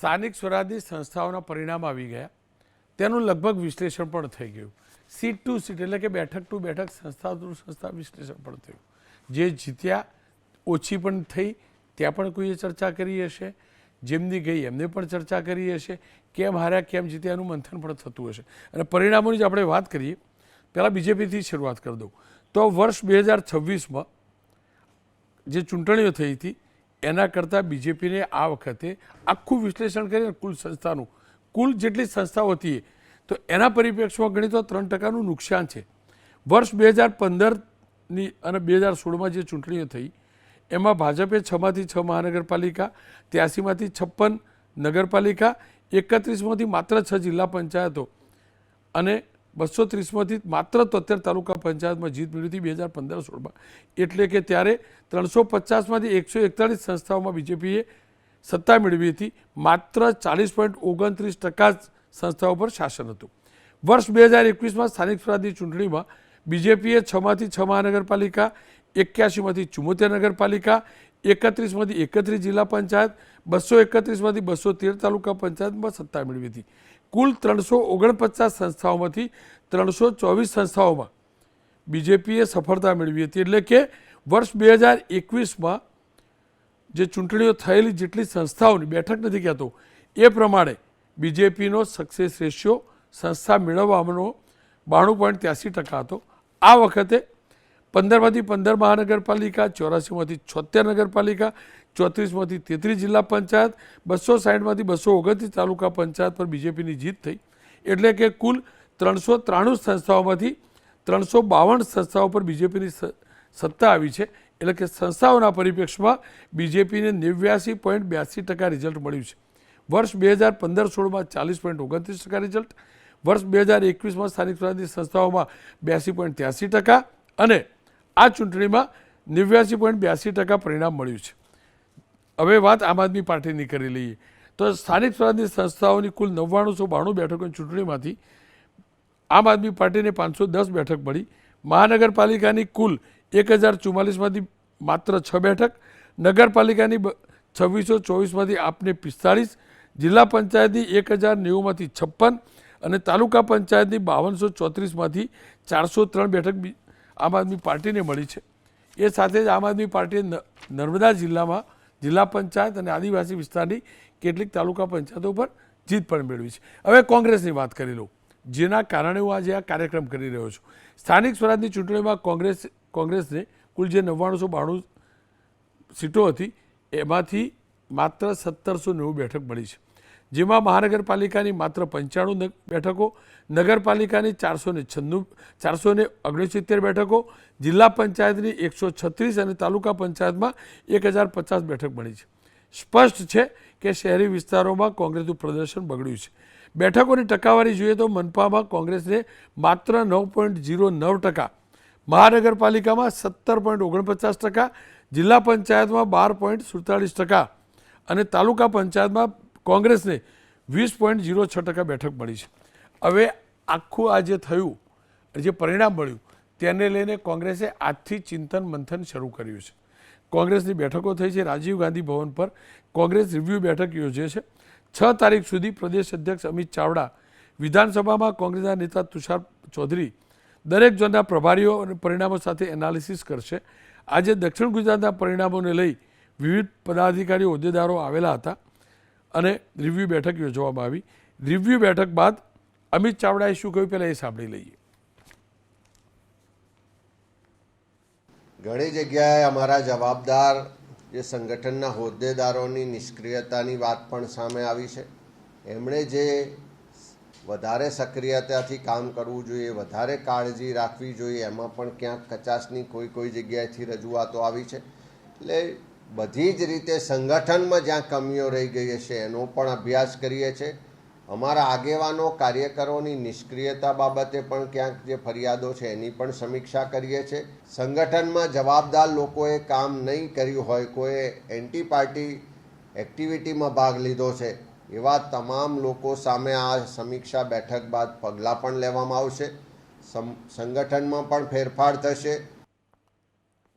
સ્થાનિક સ્વરાજની સંસ્થાઓના પરિણામ આવી ગયા, તેનું લગભગ વિશ્લેષણ પણ થઈ ગયું. સીટ ટુ સીટ એટલે કે બેઠક ટુ બેઠક, સંસ્થા ટુ સંસ્થા વિશ્લેષણ પણ થયું. જે જીત્યા ઓછી પણ થઈ ત્યાં પણ કોઈએ ચર્ચા કરી હશે, જેમની ગઈ એમને પણ ચર્ચા કરી હશે, કેમ હાર્યા કેમ જીત્યા એનું મંથન પણ થતું હશે. અને પરિણામોની જ આપણે વાત કરીએ, પહેલાં બીજેપીથી શરૂઆત કરી દઉં તો વર્ષ 2026માં જે ચૂંટણીઓ થઈ હતી એના કરતાં બીજેપીને આ વખતે આખું વિશ્લેષણ કરીને કુલ સંસ્થાનું, કુલ જેટલી સંસ્થાઓ હતી તો એના પરિપ્રેક્ષમાં ગણી તો 3%નું નુકસાન છે. વર્ષ 2015ની અને 2016માં જે ચૂંટણીઓ થઈ એમાં ભાજપે 6માંથી 6 મહાનગરપાલિકા, 83માંથી 56 નગરપાલિકા, 31માંથી માત્ર 6 જિલ્લા પંચાયતો અને 230માંથી માત્ર 73 તાલુકા પંચાયતમાં જીત મેળવી હતી 2015-16માં. એટલે કે ત્યારે 350માંથી 141 સંસ્થાઓમાં બીજેપીએ સત્તા મેળવી હતી. માત્ર 40.29% સંસ્થાઓ પર શાસન હતું. વર્ષ 2021માં સ્થાનિક સ્વરાજની ચૂંટણીમાં બીજેપીએ 6માંથી 6 મહાનગરપાલિકા, 81માંથી 74 નગરપાલિકા, 31માંથી 31 જિલ્લા પંચાયત, 231માંથી 213 તાલુકા પંચાયતમાં સત્તા મેળવી હતી. કુલ 349 સંસ્થાઓમાંથી 324 સંસ્થાઓમાં બીજેપીએ સફળતા મેળવી હતી. એટલે કે વર્ષ 2021માં જે ચૂંટણીઓ થયેલી જેટલી સંસ્થાઓની, બેઠક નથી કહેતો, એ પ્રમાણે બીજેપીનો સક્સેસ રેશિયો સંસ્થા મેળવવાનો 92.83% હતો. આ વખતે 15માંથી 15 મહાનગરપાલિકા, 84માંથી 76 નગરપાલિકા, 34માંથી 33 જિલ્લા પંચાયત, 260માંથી 229 તાલુકા પંચાયત પર બીજેપીની જીત થઈ. એટલે કે કુલ 393 સંસ્થાઓમાંથી 352 સંસ્થાઓ પર બીજેપીની સત્તા આવી છે. એટલે કે સંસ્થાઓના પરિપ્રેક્ષમાં બીજેપીને 89.82% રિઝલ્ટ મળ્યું છે. વર્ષ 2015-16માં 40.29% રિઝલ્ટ, વર્ષ 2021માં સ્થાનિક સ્વરાજની સંસ્થાઓમાં 82.83% અને આ ચૂંટણીમાં 89.82% પરિણામ મળ્યું છે. હવે વાત આમ આદમી પાર્ટીની કરી લઈએ તો સ્થાનિક સ્વરાજની સંસ્થાઓની કુલ 9992 બેઠકોની ચૂંટણીમાંથી આમ આદમી પાર્ટીને 510 બેઠક મળી. મહાનગરપાલિકાની કુલ 1044માંથી માત્ર 6 બેઠક, નગરપાલિકાની 2624માંથી આપને 45, જિલ્લા પંચાયતની 1090માંથી 56 અને તાલુકા પંચાયતની 5234માંથી 403 બેઠક આમ આદમી પાર્ટીને મળી છે. એ સાથે જ આમ આદમી પાર્ટીએ નર્મદા જિલ્લામાં જિલ્લા પંચાયત અને આદિવાસી વિસ્તારની કેટલીક તાલુકા પંચાયતો પર જીત પણ મેળવી છે. હવે કોંગ્રેસની વાત કરી લઉં, જેના કારણે હું આજે આ કાર્યક્રમ કરી રહ્યો છું. સ્થાનિક સ્વરાજની ચૂંટણીમાં કોંગ્રેસને કુલ જે 9992 સીટો હતી એમાંથી માત્ર 1790 બેઠક મળી છે. જેમાં મહાનગરપાલિકાની માત્ર 95 બેઠકો, નગરપાલિકાની 469 બેઠકો, જિલ્લા પંચાયતની 136 અને તાલુકા પંચાયતમાં 1050 બેઠક મળી છે. સ્પષ્ટ છે કે શહેરી વિસ્તારોમાં કોંગ્રેસનું પ્રદર્શન બગડ્યું છે. બેઠકોની ટકાવારી જોઈએ તો મનપામાં કોંગ્રેસને માત્ર 9.09%, મહાનગરપાલિકામાં 17.49%, જિલ્લા પંચાયતમાં 12.47% અને તાલુકા પંચાયતમાં કોંગ્રેસને 20.06% બેઠક મળી છે. હવે આખું આ જે થયું, જે પરિણામ મળ્યું તેને લઈને કોંગ્રેસે આજથી ચિંતન મંથન શરૂ કર્યું છે. કોંગ્રેસની બેઠકો થઈ છે. રાજીવ ગાંધી ભવન પર કોંગ્રેસ રિવ્યૂ બેઠક યોજે છે. 6 તારીખ સુધી પ્રદેશ અધ્યક્ષ અમિત ચાવડા, વિધાનસભામાં કોંગ્રેસના નેતા તુષાર ચૌધરી દરેક ઝોનના પ્રભારીઓ અને પરિણામો સાથે એનાલિસિસ કરશે. આજે દક્ષિણ ગુજરાતના પરિણામોને લઈ વિવિધ પદાધિકારીઓ, હોદ્દેદારો આવેલા હતા અને રિવ્યૂ બેઠક યોજવામાં આવી. રિવ્યૂ બેઠક બાદ અમિત ચાવડાએ શું કહ્યું પહેલાં એ સાંભળી લઈએ. ઘણી જગ્યાએ અમારા જવાબદાર જે સંગઠનના હોદ્દેદારોની નિષ્ક્રિયતાની વાત પણ સામે આવી છે. એમણે જે વધારે સક્રિયતાથી કામ કરવું જોઈએ, વધારે કાળજી રાખવી જોઈએ, એમાં પણ ક્યાંક કચાશની કોઈ જગ્યાએથી રજૂઆતો આવી છે. એટલે બધી જ રીતે સંગઠનમાં જ્યાં કમીઓ રહી ગઈ છે એનો પણ અભ્યાસ કરીએ છીએ. અમારા આગેવાનો, કાર્યકરોની નિષ્ક્રિયતા બાબતે પણ ક્યાંક જે ફરિયાદો છે એની પણ સમીક્ષા કરીએ છીએ. સંગઠનમાં જવાબદાર લોકોએ કામ નહીં કર્યું હોય, કોઈ એન્ટી પાર્ટી એક્ટિવિટીમાં ભાગ લીધો છે એવા તમામ લોકો સામે આ સમીક્ષા બેઠક બાદ પગલાં પણ લેવામાં આવશે. સંગઠનમાં પણ ફેરફાર થશે.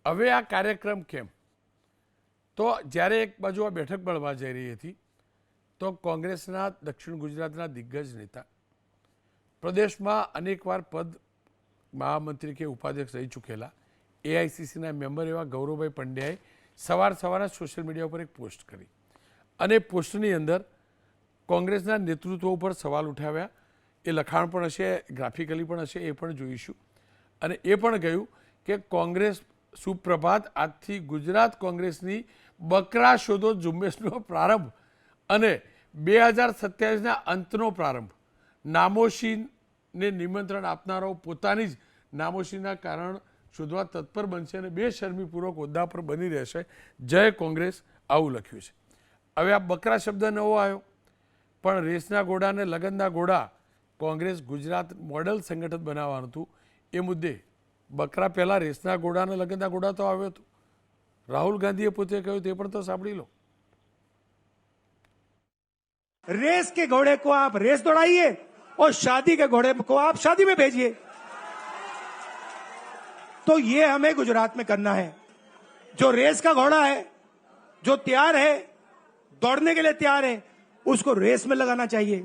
હવે આ કાર્યક્રમ કેમ? તો જ્યારે એક બાજુ આ બેઠક મળવા જઈ રહી હતી તો કોંગ્રેસના દક્ષિણ ગુજરાતના દિગ્ગજ નેતા, પ્રદેશમાં અનેકવાર પદ મહામંત્રી કે ઉપાધ્યક્ષ રહી ચૂકેલા એઆઈસીસીના મેમ્બર એવા ગૌરવભાઈ પંડ્યાએ સવારના સોશિયલ મીડિયા ઉપર એક પોસ્ટ કરી અને પોસ્ટની અંદર કોંગ્રેસના નેતૃત્વ ઉપર સવાલ ઉઠાવ્યા. એ લખાણ પણ હશે, ગ્રાફિકલી પણ હશે, એ પણ જોઈશું. અને એ પણ કહ્યું કે કોંગ્રેસ સુપ્રભાત, આજથી ગુજરાત કોંગ્રેસની બકરા શોધો ઝુંબેશનો પ્રારંભ અને 2027ના અંતનો પ્રારંભ. નામોશીને નિમંત્રણ આપનારાઓ પોતાની જ નામોશીના કારણ શોધવા તત્પર બનશે અને બેશરમીપૂર્વક હોદ્દા પર બની રહેશે. જય કોંગ્રેસ, આવું લખ્યું છે. હવે આ બકરા શબ્દ નવો આવ્યો, પણ રેસના ઘોડા અને લગનના ઘોડા કોંગ્રેસ ગુજરાત મોડલ સંગઠન બનાવવાનું હતું. એ મુદ્દે બકરા પહેલાં રેસના ઘોડા અને લગનના ઘોડા તો આવ્યો હતો. રાહુલ ગાંધીએ પોતે કહ્યું તે પણ તો સાંભળી લો. रेस के घोड़े को आप रेस दौड़ाइए और शादी के घोड़े को आप शादी में भेजिए. तो ये हमें गुजरात में करना है. जो रेस का घोड़ा है, जो तैयार है, दौड़ने के लिए तैयार है, उसको रेस में लगाना चाहिए.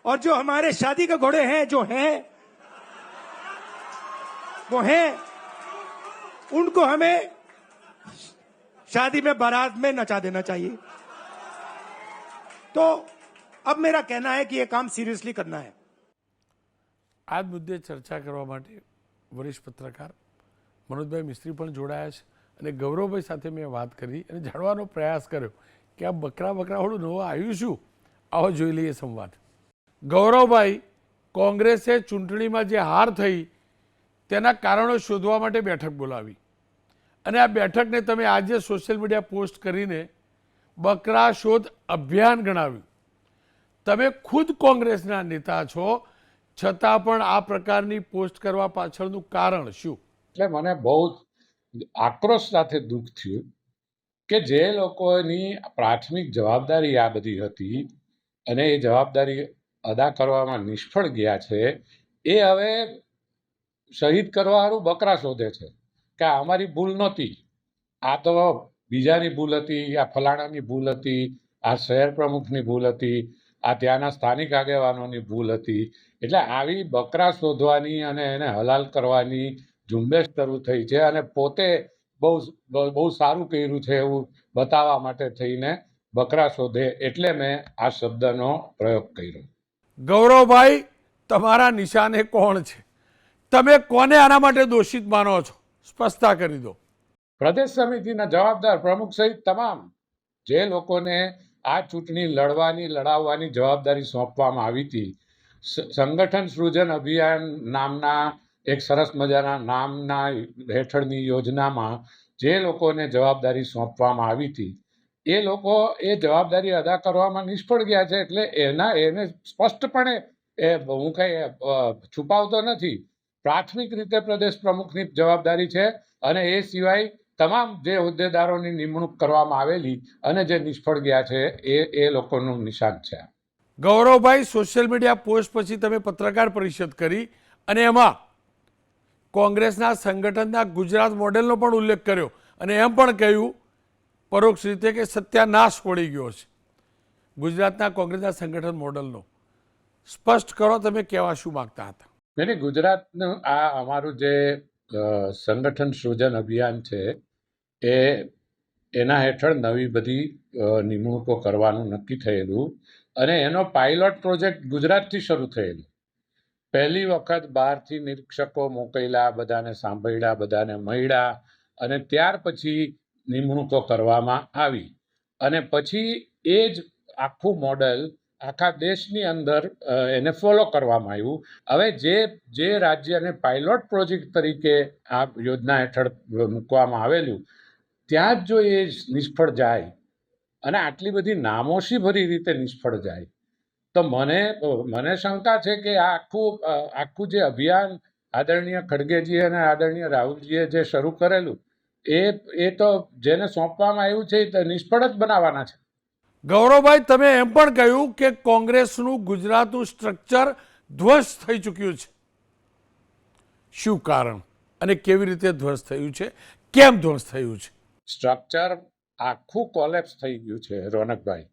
और जो हमारे शादी के घोड़े हैं, जो हैं वो हैं, उनको हमें शादी में बारात में नचा देना चाहिए. तो अब मेरा कहना है कि ये काम सीरियसली करना है. આ જ મુદ્દે ચર્ચા કરવા માટે વરિષ્ઠ પત્રકાર મનોજભાઈ મિસ્ત્રી પણ જોડાયા છે અને ગૌરવભાઈ સાથે મેં વાત કરી અને જાણવાનો પ્રયાસ કર્યો કે આ બકરાવાળું નવું આવ્યું શું. આવો જોઈ લઈએ સંવાદ. ગૌરવભાઈ, કોંગ્રેસે ચૂંટણીમાં જે હાર થઈ તેના કારણો શોધવા માટે બેઠક બોલાવી અને આ બેઠકને તમે આજે સોશિયલ મીડિયા પોસ્ટ કરીને બકરા શોધ અભિયાન ગણાવ્યું. તમે ખુદ કોંગ્રેસના નેતા છો, છતાં પણ આ પ્રકારની પોસ્ટ કરવા પાછળનું કારણ શું? એટલે મને બહુ આક્રોશ સાથે દુઃખ થયું કે જે લોકોની પ્રાથમિક જવાબદારી આ બધી હતી અને એ જવાબદારી અદા કરવામાં નિષ્ફળ ગયા છે, એ હવે શહીદ કરવાનું બકરા શોધે છે કે અમારી ભૂલ નહોતી, આ તો બીજાની ભૂલ હતી, આ ફલાણાની ભૂલ હતી, આ શહેર પ્રમુખની ભૂલ હતી, આ ત્યાંના સ્થાનિક આગેવાનોની ભૂલ હતી. એટલે આવી બકરા શોધવાની અને એને હલાલ કરવાની ઝુંબેશ શરૂ થઈ છે અને પોતે બહુ સારું કર્યું છે એવું બતાવવા માટે થઈને બકરા શોધે, એટલે મેં આ શબ્દનો પ્રયોગ કર્યો. ગૌરવભાઈ, તમારા નિશાને કોણ છે? તમે કોને આના માટે દોષિત માનો છો? સ્પષ્ટતા કરી દો. પ્રદેશ સમિતિના જવાબદાર પ્રમુખ સહિત તમામ જે લોકોને આ ચૂંટણી લડાવવાની જવાબદારી સોંપવામાં આવી હતી. સંગઠન સૃજન અભિયાન નામના એક સરસ મજાના નામના હેઠળની યોજનામાં જે લોકોને જવાબદારી સોંપવામાં આવી હતી, એ લોકો એ જવાબદારી અદા કરવામાં નિષ્ફળ ગયા છે. એટલે એને સ્પષ્ટપણે હું કંઈ છુપાવતો નથી. પ્રાથમિક રીતે પ્રદેશ પ્રમુખની જવાબદારી છે અને એ સિવાય તમામ જે હોદ્દેદારોની નિમણૂક કરવામાં આવેલી અને જે નિષ્ફળ ગયા છે એ લોકોનું નિશાન છે. ગૌરવભાઈ, સોશિયલ મીડિયા પોસ્ટ પછી તમે પત્રકાર પરિષદ કરી અને એમાં કોંગ્રેસના સંગઠનના ગુજરાત મોડેલનો પણ ઉલ્લેખ કર્યો અને એમ પણ કહ્યું પરોક્ષ રીતે કે સત્યાનાશ પડી ગયો છે ગુજરાતના કોંગ્રેસના સંગઠન મોડેલનો. સ્પષ્ટ કરો, તમે કહેવા શું માગતા હતા? એટલે ગુજરાતનું આ અમારું જે સંગઠન સૃજન અભિયાન છે એના હેઠળ નવી બધી નિમણૂકો કરવાનું નક્કી થયેલું અને એનો પાયલોટ પ્રોજેક્ટ ગુજરાતથી શરૂ થયેલો. પહેલી વખત બહારથી નિરીક્ષકો મોકલ્યા, બધાને સાંભળ્યા, બધાને મળ્યા અને ત્યાર પછી નિમણૂકો કરવામાં આવી અને પછી એ જ આખું મોડલ આખા દેશની અંદર એને ફોલો કરવામાં આવ્યું. હવે જે રાજ્યને પાયલોટ પ્રોજેક્ટ તરીકે આ યોજના હેઠળ મૂકવામાં આવેલું, ત્યાં જ જો એ નિષ્ફળ જાય અને આટલી બધી નામોશીભરી રીતે નિષ્ફળ જાય તો મને શંકા છે કે આ આખું જે અભિયાન આદરણીય ખડગેજી અને આદરણીય રાહુલજીએ જે શરૂ કરેલું એ તો જેને સોંપવામાં આવ્યું છે એ નિષ્ફળ જ બનાવવાના છે. ગૌરવભાઈ, તમે એમ પણ કહ્યું કે કોંગ્રેસનું ગુજરાતનું સ્ટ્રક્ચર ધ્વસ્ત થઈ ચૂક્યું છે. શું કારણ અને કેવી રીતે ધ્વસ્ત થયું છે? કેમ ધ્વસ્ત થયું છે? સ્ટ્રક્ચર આખું કોલેપ્સ થઈ ગયું છે રોનકભાઈ.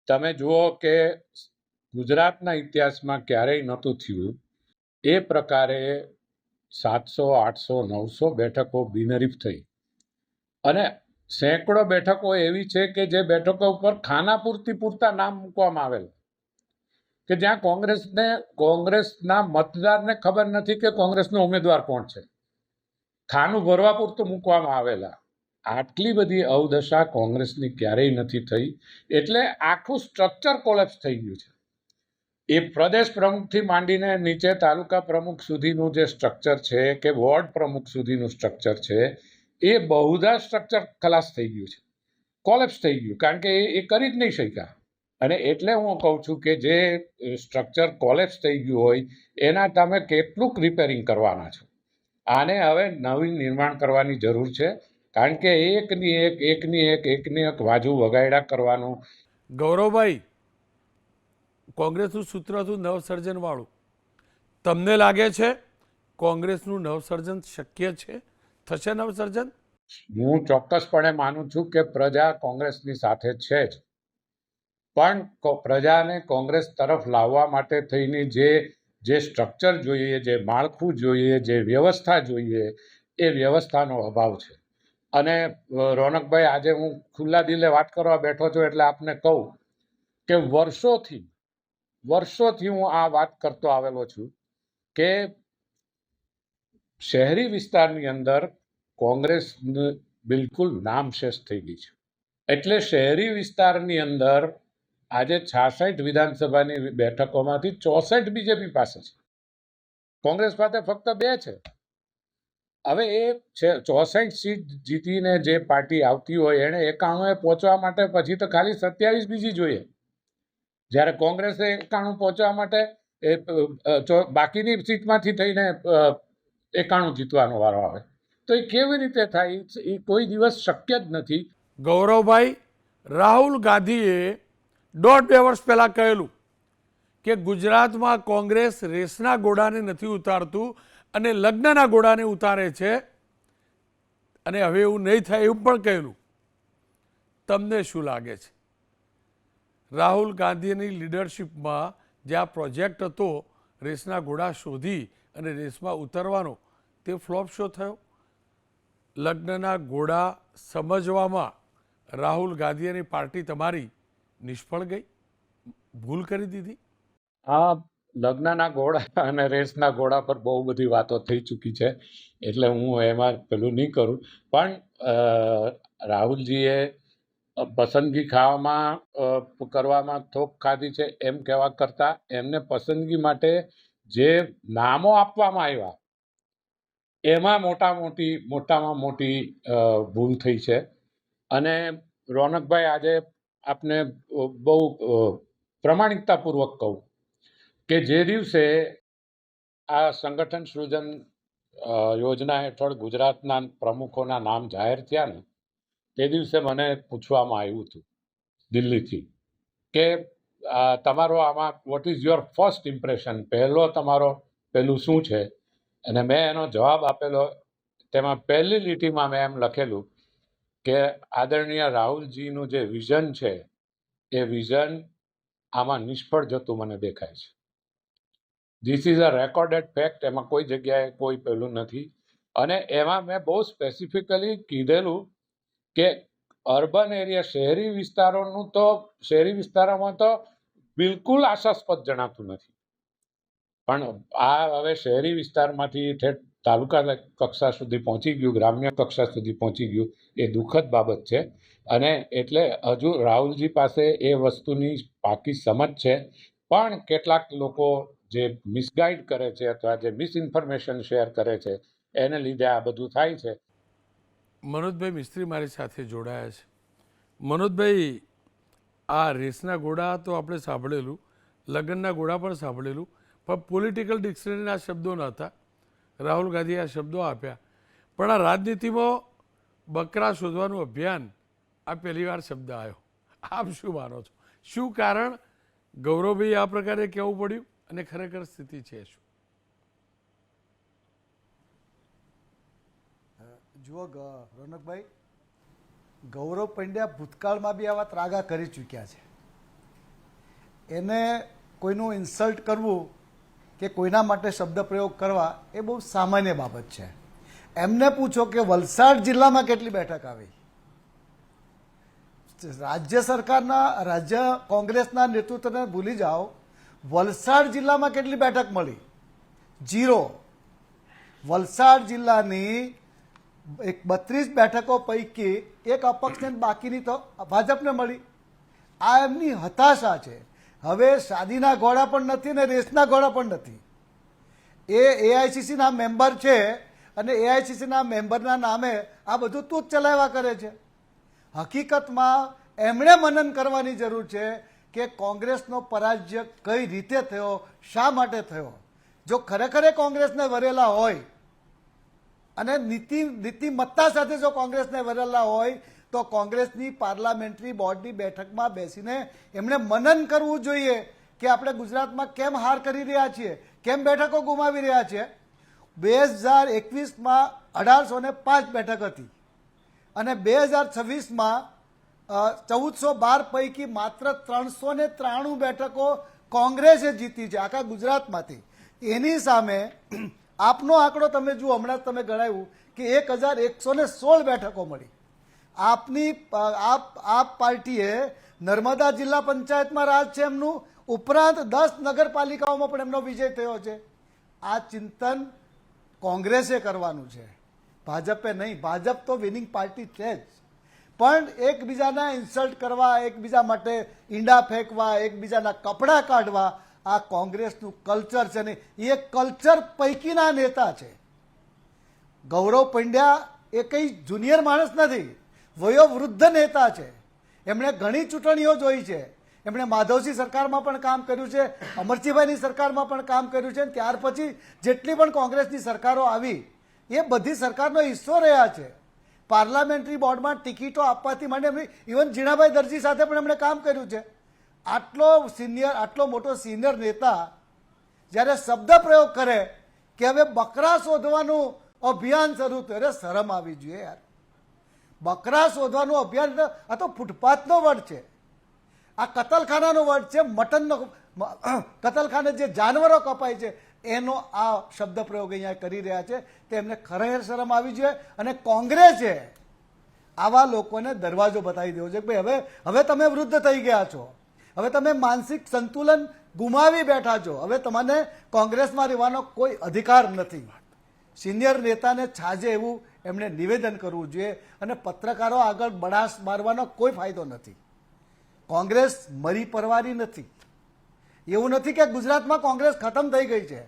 તમે જુઓ કે ગુજરાતના ઇતિહાસમાં ક્યારેય નહોતું થયું એ પ્રકારે 700, 800, 900 બેઠકો બિનહરીફ થઈ અને સેંકડો બેઠકો એવી છે કે જે બેઠકો ઉપર ખાનાપૂરતી પૂરતા નામ મૂકવામાં આવેલ કે જ્યાં કોંગ્રેસના મતદારને ખબર નથી કે કોંગ્રેસનો ઉમેદવાર કોણ છે, ખાનું ભરવા પૂરતું મૂકવામાં આવેલા. આટલી બધી અવદશા કોંગ્રેસની ક્યારેય નથી થઈ. એટલે આખું સ્ટ્રક્ચર કોલેપ્સ થઈ ગયું છે. એ પ્રદેશ પ્રમુખથી માંડીને નીચે તાલુકા પ્રમુખ સુધીનું જે સ્ટ્રક્ચર છે કે વોર્ડ પ્રમુખ સુધીનું સ્ટ્રક્ચર છે એ બહુધા સ્ટ્રક્ચર ખલાસ થઈ ગયું છે, કોલેપ્સ થઈ ગયું, કારણ કે એ કરી જ નહીં શક્યા. અને એટલે હું કહું છું કે જે સ્ટ્રક્ચર કોલેપ્સ થઈ ગયું હોય એના તમે કેટલુંક રિપેરિંગ કરવાના છો. આને હવે નવીન નિર્માણ કરવાની જરૂર છે, કારણ કે એકની એક બાજુ વગાડ્યા કરવાનું. ગૌરવભાઈ, કોંગ્રેસનું સૂત્ર હતું નવસર્જન વાળું. તમને લાગે છે કોંગ્રેસનું નવસર્જન શક્ય છે? થશે નવસર્જન? હું ચોક્કસપણે માનું છું કે પ્રજા કોંગ્રેસની સાથે છે જ, પણ પ્રજાને કોંગ્રેસ તરફ લાવવા માટે થઈને જે સ્ટ્રક્ચર જોઈએ, જે માળખું જોઈએ, જે વ્યવસ્થા જોઈએ, એ વ્યવસ્થાનો અભાવ છે. અને રોનકભાઈ, આજે હું ખુલ્લા દિલે વાત કરવા બેઠો છું એટલે આપને કહું કે વર્ષોથી હું આ વાત કરતો આવેલો છું કે શહેરી વિસ્તારની અંદર કોંગ્રેસ બિલકુલ નામશેષ થઈ ગઈ છે. એટલે શહેરી વિસ્તારની અંદર આજે 66 વિધાનસભાની બેઠકોમાંથી 64 બીજેપી પાસે છે, કોંગ્રેસ પાસે ફક્ત 2 છે. હવે એ 64 સીટ જીતીને જે પાર્ટી આવતી હોય એને 91 પહોંચવા માટે પછી તો ખાલી 27 બીજી જોઈએ, જ્યારે કોંગ્રેસે 91 પહોંચવા માટે બાકીની સીટમાંથી થઈને 91 જીતવાનો વારો આવે. તો એ કેવી રીતે થાય? એ કોઈ દિવસ શક્ય જ નથી. ગૌરવભાઈ, રાહુલ ગાંધીએ 1.5-2 વર્ષ પહેલાં કહેલું કે ગુજરાતમાં કોંગ્રેસ રેસના ઘોડાને નથી ઉતારતું અને લગ્નના ઘોડાને ઉતારે છે, અને હવે એવું નહીં થાય એવું પણ કહેલું. તમને શું લાગે છે? રાહુલ ગાંધીની લીડરશિપમાં જે આ પ્રોજેક્ટ હતો રેસના ઘોડા શોધી અને રેસમાં ઉતરવાનો, તે ફ્લોપ શો થયો? લગ્નના ઘોડા સમજવામાં રાહુલ ગાંધી અને પાર્ટી તમારી નિષ્ફળ ગઈ, ભૂલ કરી દીધી? આ લગ્નના ઘોડા અને રેસના ઘોડા પર બહુ બધી વાતો થઈ ચૂકી છે, એટલે હું એમાં પેલું નહીં કરું. પણ રાહુલજીએ પસંદગી કરવામાં થોક ખાધી છે એમ કહેવા કરતાં એમને પસંદગી માટે જે નામો આપવામાં આવ્યા એમાં મોટામાં મોટી ભૂલ થઈ છે. અને રોનકભાઈ, આજે આપને બહુ પ્રમાણિકતાપૂર્વક કહું કે જે દિવસે આ સંગઠન સૃજન યોજના હેઠળ ગુજરાતના પ્રમુખોના નામ જાહેર થયા ને, તે દિવસે મને પૂછવામાં આવ્યું હતું દિલ્હીથી કે તમારો આમાં what is your first impression, પહેલું શું છે? અને મેં એનો જવાબ આપેલો. તેમાં પહેલી લીટીમાં મેં એમ લખેલું કે આદરણીય રાહુલજીનું જે વિઝન છે એ વિઝન આમાં નિષ્ફળ જતું મને દેખાય છે. This is a recorded fact, એમાં કોઈ જગ્યાએ કોઈ પેલું નથી. અને એમાં મેં બહુ સ્પેસિફિકલી કીધેલું કે અર્બન એરિયા, શહેરી વિસ્તારોમાં તો બિલકુલ આશાસ્પદ જણાતું નથી, પણ આ હવે શહેરી વિસ્તારમાંથી ઠેઠ તાલુકા કક્ષા સુધી પહોંચી ગયું, ગ્રામ્ય કક્ષા સુધી પહોંચી ગયું, એ દુઃખદ બાબત છે. અને એટલે હજુ રાહુલજી પાસે એ વસ્તુની પાકી સમજ છે, પણ કેટલાક લોકો જે મિસગાઈડ કરે છે અથવા જે મિસઇન્ફોર્મેશન શેર કરે છે એને લીધે આ બધું થાય છે. મનોજભાઈ મિસ્ત્રી મારી સાથે જોડાયા છે. મનોજભાઈ, આ રેસના ઘોડા તો આપણે સાંભળેલું, લગ્નના ઘોડા પણ સાંભળેલું, પણ પોલિટિકલ ડિક્શનરીના શબ્દો ન હતા. રાહુલ ગાંધીએ આ શબ્દો આપ્યા, પણ આ રાજનીતિમાં બકરા શોધવાનું અભિયાન, આ પહેલી વાર શબ્દ આવ્યો. આપ શું માનો છો? શું કારણ ગૌરવભાઈ આ પ્રકારે કહેવું પડ્યું અને ખરેખર સ્થિતિ છે શું? જુઓ રોનકભાઈ, ગૌરવ પંડ્યા ભૂતકાળમાં બી આવા ત્રાગા કરી ચૂક્યા છે. એને કોઈનું ઇન્સલ્ટ કરવું કે કોઈના માટે શબ્દ પ્રયોગ કરવા એ બહુ સામાન્ય બાબત છે. એમને પૂછો કે વલસાડ જિલ્લામાં કેટલી બેઠક આવી. રાજ્ય કોંગ્રેસના નેતૃત્વને ભૂલી જાઓ, વલસાડ જિલ્લામાં કેટલી બેઠક મળી? 0. વલસાડ જિલ્લાની 32 બેઠકો પૈકી એક અપક્ષને બાકીની તો ભાજપને મળી. આ એમની હતાશા છે. હવે શાદીના ઘોડા પણ નથી ને રેસના ઘોડા પણ નથી. એ એઆઈસીસીના મેમ્બર છે અને એઆઈસીસીના મેમ્બરના નામે આ બધું તું જ ચલાવ્યા કરે છે. હકીકતમાં એમણે મનન કરવાની જરૂર છે કે કોંગ્રેસનો પરાજય કઈ રીતે થયો, શા માટે થયો. જો ખરેખર કોંગ્રેસને વરેલા હોય અને નીતિમત્તા સાથે જો કોંગ્રેસને વરેલા હોય તો કોંગ્રેસની પાર્લામેન્ટરી બોર્ડની બેઠકમાં બેસીને એમણે મનન કરવું જોઈએ કે આપણે ગુજરાતમાં કેમ હાર કરી રહ્યા છીએ, કેમ બેઠકો ગુમાવી રહ્યા છીએ. 2021માં 1805 બેઠક હતી અને 2026માં 1412 પૈકી માત્ર 393 બેઠકો કોંગ્રેસે જીતી છે આખા ગુજરાતમાંથી. એની સામે આપનો આંકડો તમે જુઓ, હમણાં તમે ગણાવ્યું કે 1116 બેઠકો મળી. આપ પાર્ટીએ નર્મદા જિલ્લા પંચાયતમાં રાજ છે એમનું, ઉપરાંત 10 નગરપાલિકાઓમાં પણ એમનો વિજય થયો છે. આ ચિંતન કોંગ્રેસે કરવાનું છે, ભાજપે નહીં. ભાજપ તો વિનિંગ પાર્ટી છે જ, પણ એકબીજાના ઇન્સલ્ટ કરવા, એકબીજા માટે ઈંડા ફેંકવા, એકબીજાના કપડાં કાઢવા આ કોંગ્રેસનું કલ્ચર છે. ને એ કલ્ચર પૈકીના નેતા છે. ગૌરવ પંડ્યા એ કંઈ જુનિયર માણસ નથી, વયોવૃદ્ધ નેતા છે. એમણે ઘણી ચૂંટણીઓ જોઈ છે. એમણે માધવસિંહ સરકારમાં પણ કામ કર્યું છે, અમરજીભાઈની સરકારમાં પણ કામ કર્યું છે. ત્યાર પછી જેટલી પણ કોંગ્રેસની સરકારો આવી એ બધી સરકારનો હિસ્સો રહ્યા છે. પાર્લામેન્ટરી બોર્ડમાં ટિકિટો આપવાથી માંડી ઇવન જીણાભાઈ દરજી સાથે પણ એમણે કામ કર્યું છે. આટલો મોટો સિનિયર નેતા જ્યારે શબ્દ પ્રયોગ કરે કે હવે બકરા શોધવાનું અભિયાન શરૂ થયું, અરે શરમ આવી જોઈએ યાર. બકરા શોધવાનું અભિયાન, આ તો ફૂટપાથનો વર્ડ છે, આ કતલખાનાનો વર્ડ છે. મટનનો કતલખાને જે જાનવરો કપાય છે એનો આ શબ્દ પ્રયોગ અહીંયા કરી રહ્યા છે. તેમને ખરેખર શરમ આવી જોઈએ. અને કોંગ્રેસે આવા લોકોને દરવાજો બતાવી દેવો છે કે ભાઈ હવે તમે વૃદ્ધ થઈ ગયા છો, હવે તમે માનસિક સંતુલન ગુમાવી બેઠા છો, હવે તમને કોંગ્રેસમાં રહેવાનો કોઈ અધિકાર નથી. સિનિયર નેતાને છાજે એવું એમણે નિવેદન કરવું જોઈએ. અને પત્રકારો આગળ બડાસ મારવાનો કોઈ ફાયદો નથી. કોંગ્રેસ મરી પરવારી નથી. એવું નથી કે ગુજરાતમાં કોંગ્રેસ ખતમ થઈ ગઈ છે.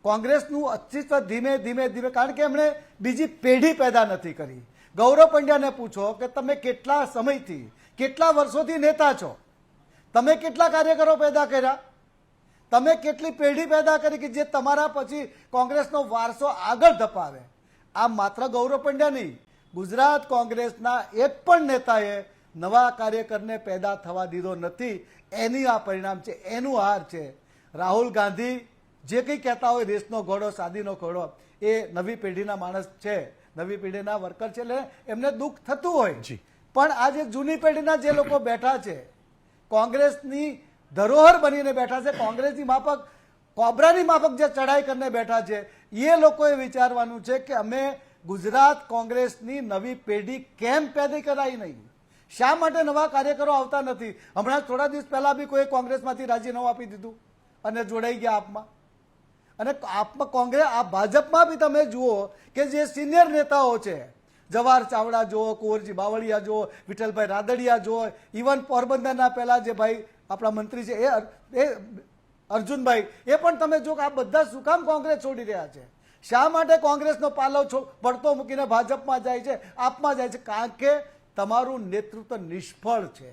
કોંગ્રેસનું અસ્તિત્વ ધીમે ધીમે, કારણ કે એમણે બીજી પેઢી પેદા નથી કરી. ગૌરવ પંડ્યાને પૂછો કે તમે કેટલા સમયથી, કેટલા વર્ષોથી નેતા છો, તમે કેટલા કાર્યકરો પેદા કર્યા, તમે કેટલી પેઢી પેદા કરી કે જે તમારા પછી કોંગ્રેસનો વારસો આગળ ધપાવે. આ માત્ર ગૌરવ પંડ્યા નહીં, ગુજરાત કોંગ્રેસના એક પણ નેતાએ નવા કાર્યકરને પેદા થવા દીધો નથી. એની આ પરિણામ છે, એનું હાર છે. રાહુલ ગાંધી જે કંઈ કહેતા હોય રેસનો ઘોડો, શાદીનો ઘોડો, એ નવી પેઢીના માણસ છે, નવી પેઢીના વર્કર છે, એટલે એમને દુઃખ થતું હોય. પણ આ જે જૂની પેઢીના જે લોકો બેઠા છે, કોંગ્રેસની ધરોહર બનીને બેઠા છે, કોંગ્રેસની માફક, કોબરાની માફક જે ચડાઈ કરીને બેઠા છે, એ લોકોએ વિચારવાનું છે કે અમે ગુજરાત કોંગ્રેસની નવી પેઢી કેમ પેદા કરાઈ નહીં, શા માટે નવા કાર્યકરો આવતા નથી. હમણાં થોડા દિવસ પહેલા બી કોઈ કોંગ્રેસમાંથી રાજીનામું આપી દીધું અને જોડાઈ ગયા આપમાં. અને આપમાં કોંગ્રેસ, આ ભાજપમાં બી તમે જુઓ કે જે સિનિયર નેતાઓ છે, જવાહર ચાવડા જુઓ, કુંવરજી બાવળિયા જુઓ, વિઠ્ઠલભાઈ રાદડિયા જુઓ, ઇવન પોરબંદરના પહેલા જે ભાઈ આપણા મંત્રી છે એ અર્જુનભાઈ, એ પણ તમે જો કે આ બધા શું કામ કોંગ્રેસ છોડી રહ્યા છે, શા માટે કોંગ્રેસનો પાલવ પડતો મૂકીને ભાજપમાં જાય છે, આપમાં જાય છે? કારણ કે તમારું નેતૃત્વ નિષ્ફળ છે.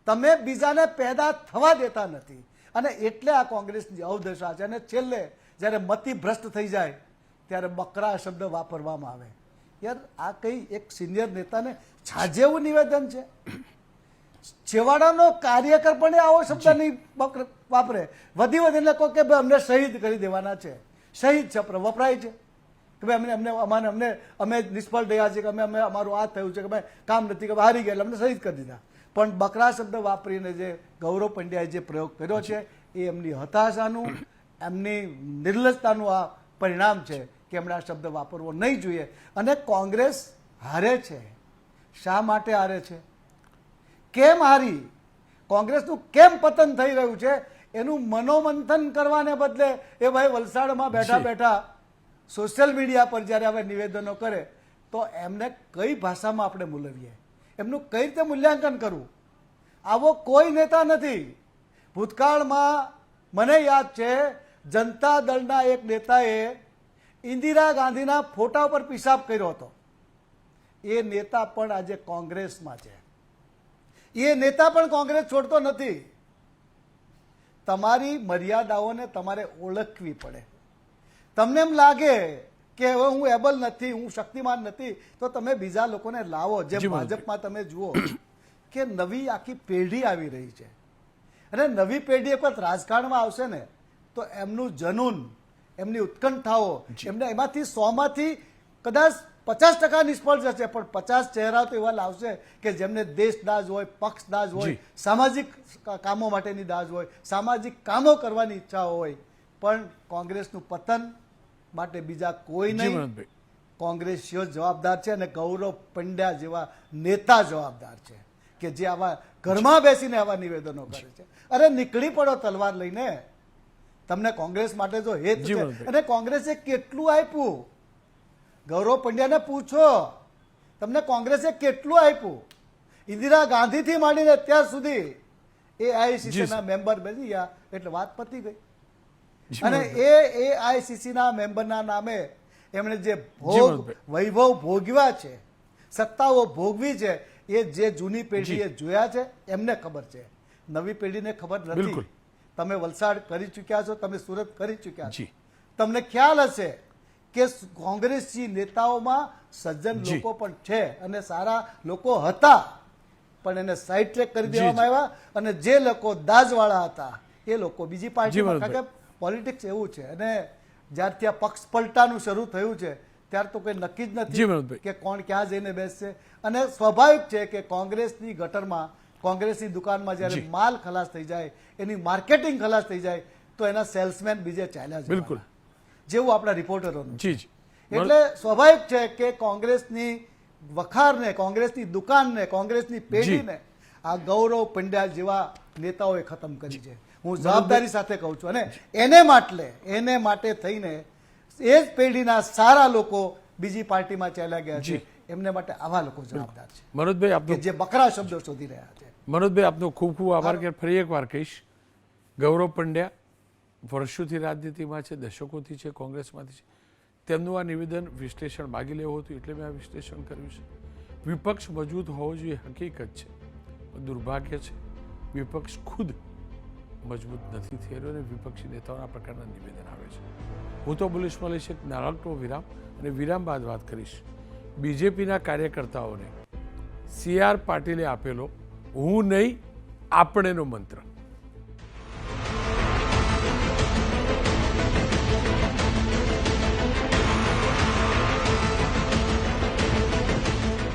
તમે બીજાને પેદા થવા દેતા નથી અને એટલે આ કોંગ્રેસની અવદશા છે. અને છેલ્લે જ્યારે મતિ ભ્રષ્ટ થઈ જાય ત્યારે બકરા શબ્દ વાપરવામાં આવે. યાર આ કઈ એક સિનિયર નેતાને છાજેવું નિવેદન છે? છેવાડાનો કાર્યકર પણ આવો શબ્દ નહીં વાપરે. વધીને કહો કે ભાઈ અમને શહીદ કરી દેવાના છે. શહીદ શબ્દ વપરાય છે કે ભાઈ અમે નિષ્ફળ રહ્યા છીએ, કે અમે અમારું આ થયું છે, કે ભાઈ કામ નથી, કે હારી ગયા એટલે અમને શહીદ કરી દીધા. પણ બકરા શબ્દ વાપરીને જે ગૌરવ પંડ્યાએ જે પ્રયોગ કર્યો છે એ એમની હતાશાનું એમની નિર્લજતાનું આ પરિણામ છે કે એમણે આ શબ્દ વાપરવો નહીં જોઈએ. અને કોંગ્રેસ હારે છે. શા માટે હારે છે? કેમ હારી? કોંગ્રેસનું કેમ પતન થઈ રહ્યું છે એનું મનોમંથન કરવાને બદલે એ ભાઈ વલસાડમાં બેઠા બેઠા સોશિયલ મીડિયા પર જ્યારે હવે નિવેદનો કરે તો એમને કઈ ભાષામાં આપણે મૂલવીએ, એમનું કઈ રીતે મૂલ્યાંકન કરવું? આવો કોઈ નેતા નથી. ભૂતકાળમાં મને યાદ છે જનતા દળના એક નેતાએ ઇન્દિરા ગાંધીના ફોટા પર પેશાબ કર્યો હતો. એ નેતા પણ આજે કોંગ્રેસમાં છે. એ નેતા પણ કોંગ્રેસ છોડતો નથી. તમારી મર્યાદાઓને તમારે ઓળખવી પડે. તમને એમ લાગે કે હવે હું એબલ નથી, હું શક્તિમાન નથી, તો તમે બીજા લોકોને લાવો. જેમ ભાજપમાં તમે જુઓ કે નવી આખી પેઢી આવી રહી છે અને નવી પેઢી એક વખત રાજકારણમાં આવશે ને તો એમનું જનૂન, એમની ઉત્કંઠાઓ, એમને એમાંથી 100માંથી કદાચ 50% નિષ્ફળ જશે, પણ 50 ચહેરા તો એવા લાવશે કે જેમને દેશ દાજ હોય, પક્ષ દાજ હોય, સામાજિક કામો માટેની દાજ હોય, સામાજિક કામો કરવાની ઈચ્છા હોય. પણ કોંગ્રેસનું પતન માટે બીજા કોઈ નહીં, કોંગ્રેસીઓ જવાબદાર છે અને ગૌરવ પંડ્યા જેવા નેતા જવાબદાર છે કે જે આવા ઘરમાં બેસીને આવા નિવેદનો કરે છે. અરે નીકળી પડો તલવાર લઈને. તમને કોંગ્રેસ માટે જો હેત છે અને કોંગ્રેસે કેટલું આપ્યું ગૌરવ પંડ્યાને પૂછો, તમને કોંગ્રેસે કેટલું આપ્યું? ઇન્દિરા ગાંધીથી માંડીને અત્યાર સુધી એઆઈસીસીના મેમ્બર બની ગયા એટલે વાત પતી ગઈ. અને એ એઆઈસીસીના મેમ્બરના નામે એમણે જે વૈભવ ભોગવ્યા છે, સત્તાઓ ભોગવી છે, એ જે જૂની પેઢીએ જોયા છે એમને ખબર છે, નવી પેઢીને ખબર નથી. તમે વલસાડ કરી ચૂક્યા છો, તમે સુરત કરી ચૂક્યા છો, તમને ખ્યાલ હશે કે કોંગ્રેસી નેતાઓમાં સજ્જન લોકો પણ છે અને સારા લોકો હતા, પણ એને સાઈડ ટ્રેક કરી દેવામાં આવ્યા અને જે લોકો દાજવાળા હતા એ લોકો બીજી પાર્ટીમાં. કારણ કે પોલિટિક્સ એવું છે અને જ્યારથી આ પક્ષ પલટાનું શરૂ થયું છે ત્યાર તો કોઈ નક્કી જ નથી કે કોણ ક્યાં જઈને બેસશે. અને સ્વાભાવિક છે કે કોંગ્રેસની ગટરમાં, કોંગ્રેસની દુકાનમાં જ્યારે માલ ખલાસ થઈ જાય, એની માર્કેટિંગ ખલાસ થઈ જાય તો એના સેલ્સમેન બીજે ચાલ્યા જાય. બિલકુલ જેવું આપણા રિપોર્ટરોનું. એટલે સ્વાભાવિક છે કે કોંગ્રેસની વખારને, કોંગ્રેસની દુકાનને, કોંગ્રેસની પેઢીને આ ગૌરવ પંડ્યા જેવા નેતાઓએ ખતમ કરી છે. હું જવાબદારી સાથે કહું છું. અને એને માટે થઈને એ જ પેઢીના સારા લોકો બીજી પાર્ટીમાં ચાલ્યા ગયા છે. એમને માટે આવા લોકો જવાબદાર છે. મનોજભાઈ આપનો જે બકરા શબ્દો શોધી રહ્યા છે. મનોજભાઈ આપનો ખૂબ ખૂબ આભાર. કે ફરી એકવાર કહીશ, ગૌરવ પંડ્યા વર્ષોથી રાજનીતિમાં છે, દશકોથી છે, કોંગ્રેસમાંથી છે. તેમનું આ નિવેદન વિશ્લેષણ માગી લેવું હતું એટલે મેં આ વિશ્લેષણ કર્યું છે. વિપક્ષ મજબૂત હોવો જોઈએ, હકીકત છે. દુર્ભાગ્ય છે વિપક્ષ ખુદ મજબૂત નથી થઈ રહ્યો અને વિપક્ષી નેતાઓના પ્રકારના નિવેદન આવે છે. હું તો બોલીશમાં લઈશ એક નાનકડો વિરામ અને વિરામ બાદ વાત કરીશ બીજેપીના કાર્યકર્તાઓને CR પાટીલે આપેલો હું નહીં આપણેનો મંત્ર.